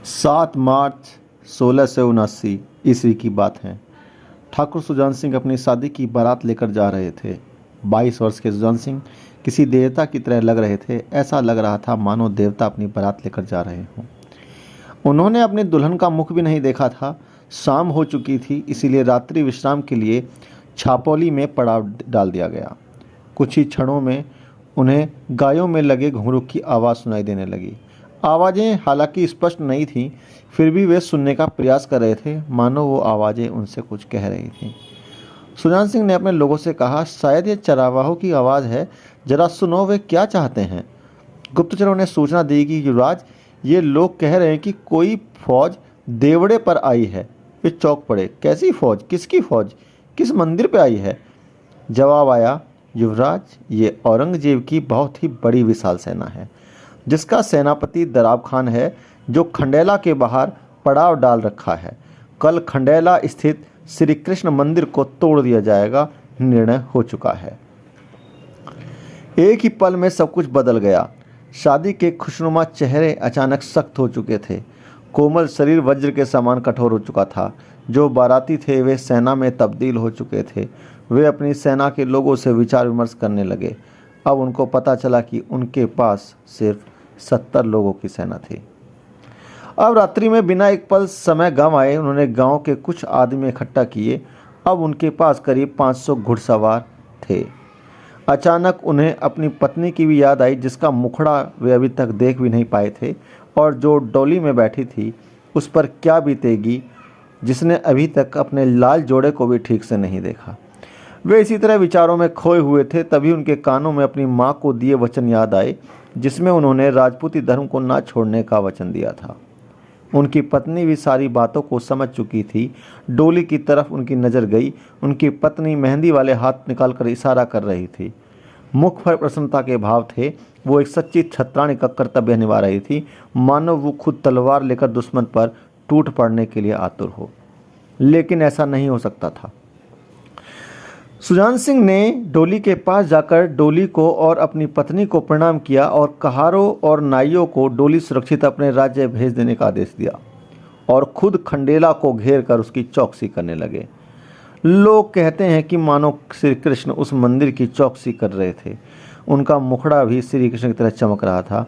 7 मार्च 1679 ईस्वी की बात है। ठाकुर सुजान सिंह अपनी शादी की बारात लेकर जा रहे थे। 22 वर्ष के सुजान सिंह किसी देवता की तरह लग रहे थे। ऐसा लग रहा था मानो देवता अपनी बारात लेकर जा रहे हों। उन्होंने अपनी दुल्हन का मुख भी नहीं देखा था। शाम हो चुकी थी, इसीलिए रात्रि विश्राम के लिए छापौली में पड़ाव डाल दिया गया। कुछ ही क्षणों में उन्हें गायों में लगे घुंघरू की आवाज़ सुनाई देने लगी। आवाज़ें हालांकि स्पष्ट नहीं थीं, फिर भी वे सुनने का प्रयास कर रहे थे, मानो वो आवाज़ें उनसे कुछ कह रही थीं। सुजान सिंह ने अपने लोगों से कहा, शायद ये चरावाहों की आवाज़ है, जरा सुनो वे क्या चाहते हैं। गुप्तचरों ने सूचना दी कि युवराज, ये लोग कह रहे हैं कि कोई फौज देवड़े पर आई है। वे चौंक पड़े। कैसी फौज? किसकी फौज? किस मंदिर पर आई है? जवाब आया, युवराज, ये औरंगजेब की बहुत ही बड़ी विशाल सेना है, जिसका सेनापति दराब खान है, जो खंडेला के बाहर पड़ाव डाल रखा है। कल खंडेला स्थित श्री कृष्ण मंदिर को तोड़ दिया जाएगा। निर्णय हो चुका है। एक ही पल में सब कुछ बदल गया। शादी के खुशनुमा चेहरे अचानक सख्त हो चुके थे। कोमल शरीर वज्र के समान कठोर हो चुका था। जो बाराती थे वे सेना में तब्दील हो चुके थे। वे अपनी सेना के लोगों से विचार विमर्श करने लगे। अब उनको पता चला कि उनके पास सिर्फ 70 लोगों की सेना थी। अब रात्रि में बिना एक पल समय गंवाए उन्होंने गांव के कुछ आदमी इकट्ठा किए। अब उनके पास करीब 500 घुड़सवार थे। अचानक उन्हें अपनी पत्नी की भी याद आई, जिसका मुखड़ा वे अभी तक देख भी नहीं पाए थे, और जो डोली में बैठी थी उस पर क्या बीतेगी, जिसने अभी तक अपने लाल जोड़े को भी ठीक से नहीं देखा। वे इसी तरह विचारों में खोए हुए थे। तभी उनके कानों में अपनी माँ को दिए वचन याद आए, जिसमें उन्होंने राजपूती धर्म को ना छोड़ने का वचन दिया था। उनकी पत्नी भी सारी बातों को समझ चुकी थी। डोली की तरफ उनकी नज़र गई। उनकी पत्नी मेहंदी वाले हाथ निकालकर इशारा कर रही थी। मुख पर प्रसन्नता के भाव थे। वो एक सच्ची छत्राणी का कर्तव्य निभा रही थी, मानो वो खुद तलवार लेकर दुश्मन पर टूट पड़ने के लिए आतुर हो। लेकिन ऐसा नहीं हो सकता था। सुजान सिंह ने डोली के पास जाकर डोली को और अपनी पत्नी को प्रणाम किया और कहारों और नाइयों को डोली सुरक्षित अपने राज्य भेज देने का आदेश दिया, और खुद खंडेला को घेर कर उसकी चौकसी करने लगे। लोग कहते हैं कि मानो श्री कृष्ण उस मंदिर की चौकसी कर रहे थे। उनका मुखड़ा भी श्री कृष्ण की तरह चमक रहा था।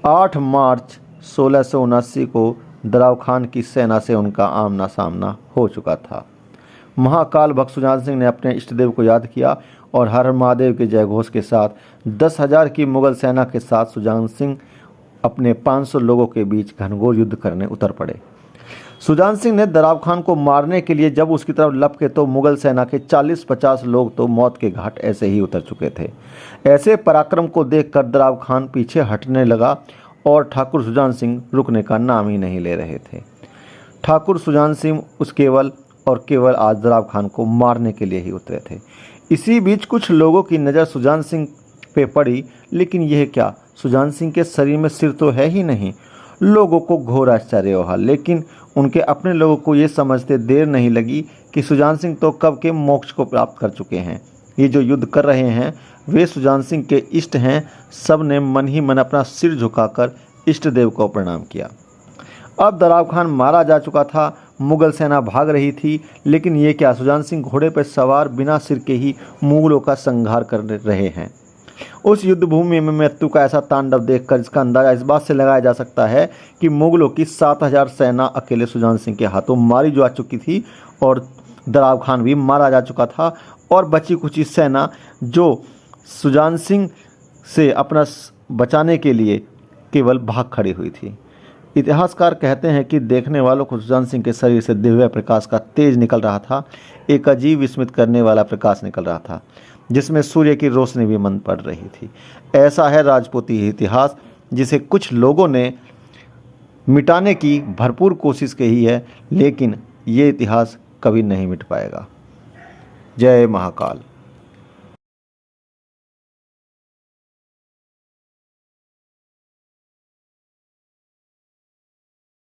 8 मार्च 1679 को दराव खान की सेना से उनका आमना सामना हो चुका था। महाकाल भक्त सुजान सिंह ने अपने इष्टदेव को याद किया और हर हर महादेव के जयघोष के साथ 10,000 की मुगल सेना के साथ सुजान सिंह अपने 500 लोगों के बीच घनघोर युद्ध करने उतर पड़े। सुजान सिंह ने दराब खान को मारने के लिए जब उसकी तरफ लपके तो मुगल सेना के 40-50 लोग तो मौत के घाट ऐसे ही उतर चुके थे। ऐसे पराक्रम को देखकर दराब खान पीछे हटने लगा और ठाकुर सुजान सिंह रुकने का नाम ही नहीं ले रहे थे। ठाकुर सुजान सिंह केवल आज दराब खान को मारने के लिए ही उतरे थे। इसी बीच कुछ लोगों की नज़र सुजान सिंह पे पड़ी, लेकिन यह क्या, सुजान सिंह के शरीर में सिर तो है ही नहीं। लोगों को घोर आश्चर्य हुआ, लेकिन उनके अपने लोगों को ये समझते देर नहीं लगी कि सुजान सिंह तो कब के मोक्ष को प्राप्त कर चुके हैं। ये जो युद्ध कर रहे हैं वे सुजान सिंह के इष्ट हैं। सब ने मन ही मन अपना सिर झुकाकर इष्ट देव को प्रणाम किया। अब दराब खान मारा जा चुका था। मुगल सेना भाग रही थी, लेकिन ये क्या, सुजान सिंह घोड़े पर सवार बिना सिर के ही मुगलों का संहार कर रहे हैं। उस युद्ध भूमि में मृत्यु का ऐसा तांडव देखकर इसका अंदाजा इस बात से लगाया जा सकता है कि मुगलों की 7,000 सेना अकेले सुजान सिंह के हाथों मारी जा चुकी थी, और दराब खान भी मारा जा चुका था, और बची कुची सेना जो सुजान सिंह से अपना बचाने के लिए केवल भाग खड़ी हुई थी। इतिहासकार कहते हैं कि देखने वालों को सुजान सिंह के शरीर से दिव्य प्रकाश का तेज निकल रहा था। एक अजीब विस्मित करने वाला प्रकाश निकल रहा था, जिसमें सूर्य की रोशनी भी मन पड़ रही थी। ऐसा है राजपूती इतिहास, जिसे कुछ लोगों ने मिटाने की भरपूर कोशिश की है, लेकिन ये इतिहास कभी नहीं मिट पाएगा। जय महाकाल।